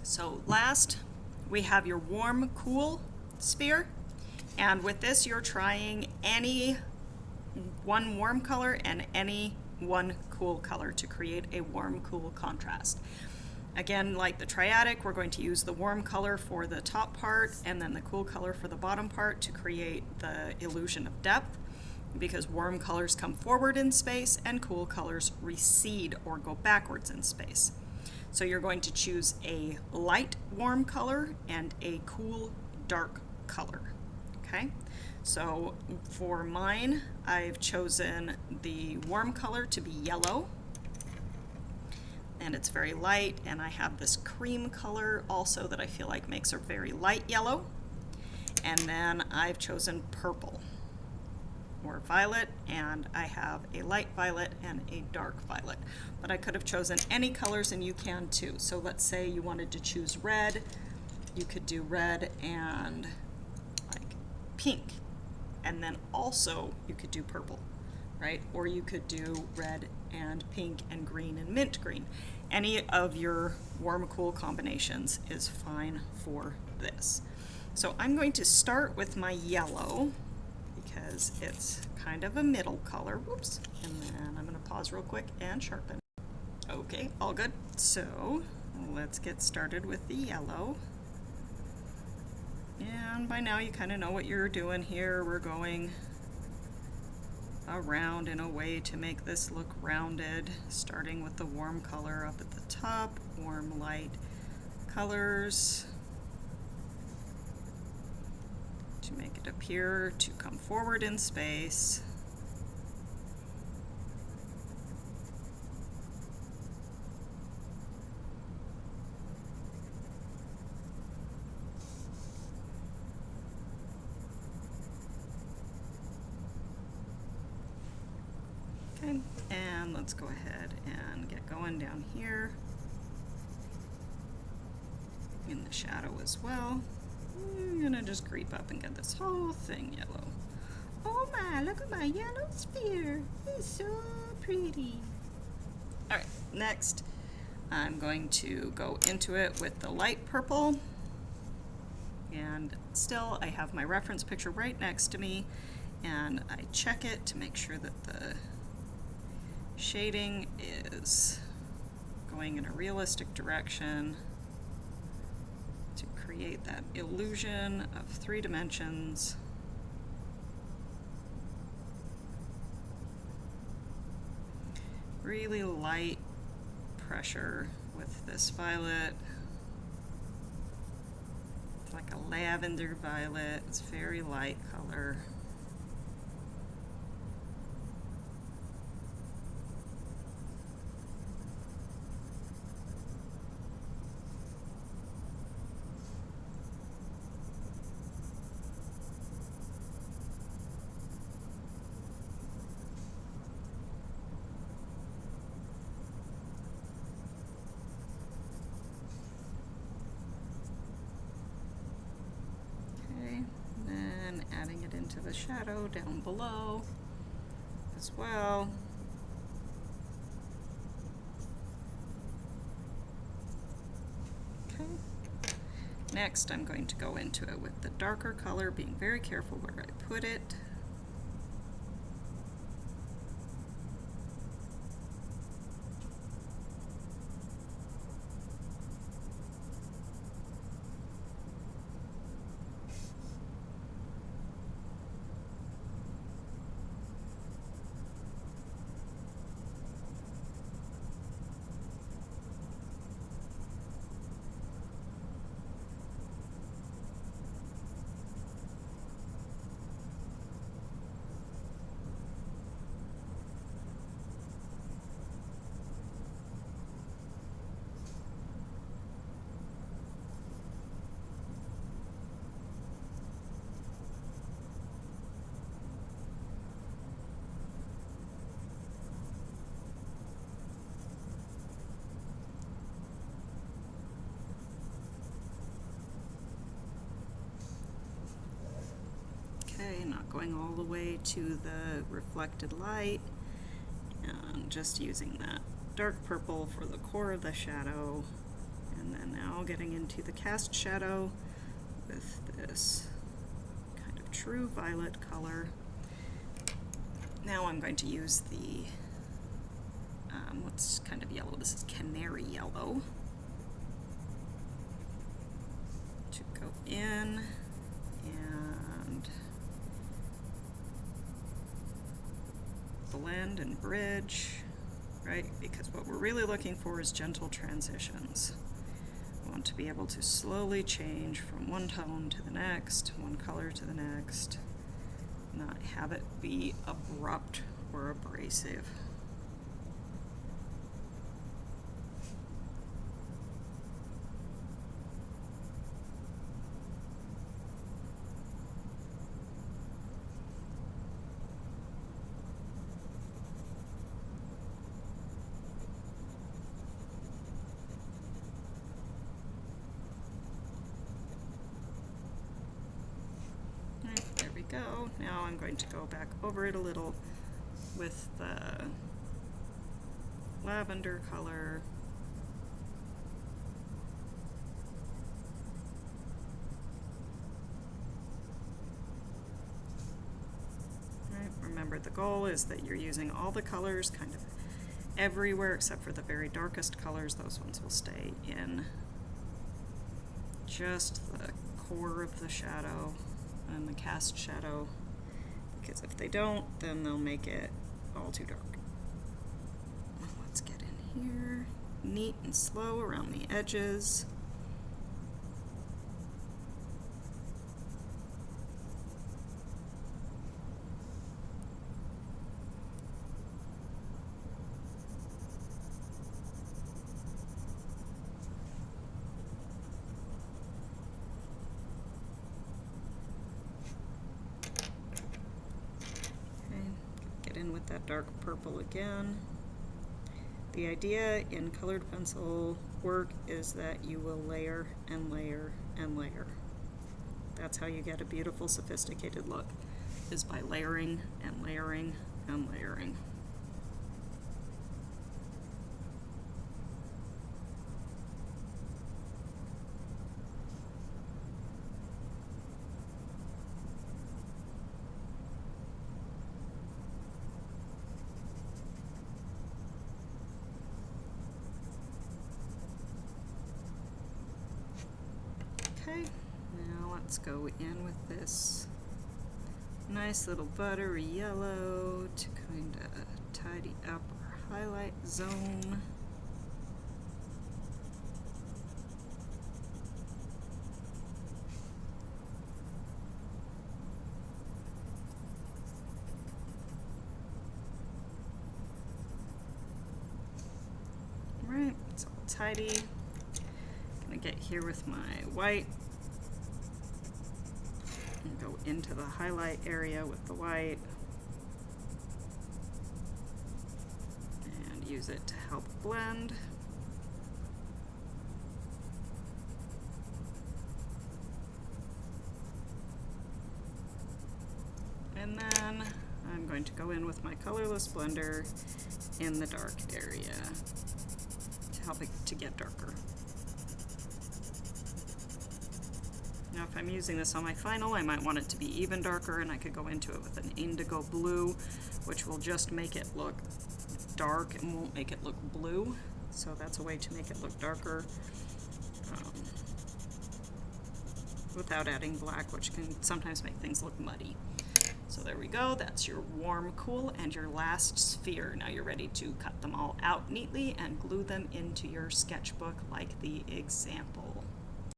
So last, we have your warm, cool sphere. And with this, you're trying any one warm color and any one cool color to create a warm, cool contrast. Again, like the triadic, we're going to use the warm color for the top part and then the cool color for the bottom part to create the illusion of depth, because warm colors come forward in space and cool colors recede or go backwards in space. So you're going to choose a light warm color and a cool dark color. Okay? So for mine, I've chosen the warm color to be yellow, and it's very light, and I have this cream color also that I feel like makes a very light yellow. And then I've chosen purple or violet, and I have a light violet and a dark violet. But I could have chosen any colors, and you can too. So let's say you wanted to choose red, you could do red and like pink, and then also you could do purple, right? Or you could do red and pink and green and mint green. Any of your warm cool combinations is fine for this. So I'm going to start with my yellow because it's kind of a middle color. Whoops. And then I'm going to pause real quick and sharpen. Okay, all good. So let's get started with the yellow. And by now you kind of know what you're doing here. We're going around in a way to make this look rounded, starting with the warm color up at the top, warm light colors to make it appear to come forward in space. Okay, and let's go ahead and get going down here in the shadow as well. I'm gonna just creep up and get this whole thing yellow. Oh my, look at my yellow sphere. It's so pretty. All right, next I'm going to go into it with the light purple. And still I have my reference picture right next to me, and I check it to make sure that the shading is going in a realistic direction to create that illusion of 3 dimensions. Really light pressure with this violet. It's like a lavender violet. It's very light color. Adding it into the shadow down below as well. Okay. Next, I'm going to go into it with the darker color, being very careful where I put it. Okay, not going all the way to the reflected light, and just using that dark purple for the core of the shadow, and then now getting into the cast shadow with this kind of true violet color. Now I'm going to use the, what's kind of yellow, this is canary yellow, to go in and blend and bridge, right? Because what we're really looking for is gentle transitions. We want to be able to slowly change from one tone to the next, one color to the next, not have it be abrupt or abrasive. Go. Now I'm going to go back over it a little with the lavender color. Right, remember the goal is that you're using all the colors kind of everywhere except for the very darkest colors. Those ones will stay in just the core of the shadow and the cast shadow, because if they don't, then they'll make it all too dark. Let's get in here, neat and slow around the edges. With that dark purple again. The idea in colored pencil work is that you will layer and layer and layer. That's how you get a beautiful, sophisticated look, is by layering and layering and layering. Okay, now let's go in with this nice little buttery yellow to kind of tidy up our highlight zone. All right, it's all tidy. Get here with my white and go into the highlight area with the white and use it to help blend. And then I'm going to go in with my colorless blender in the dark area to help it to get darker. Now if I'm using this on my final, I might want it to be even darker, and I could go into it with an indigo blue, which will just make it look dark and won't make it look blue. So that's a way to make it look darker without adding black, which can sometimes make things look muddy. So there we go, that's your warm, cool, and your last sphere. Now you're ready to cut them all out neatly and glue them into your sketchbook like the example.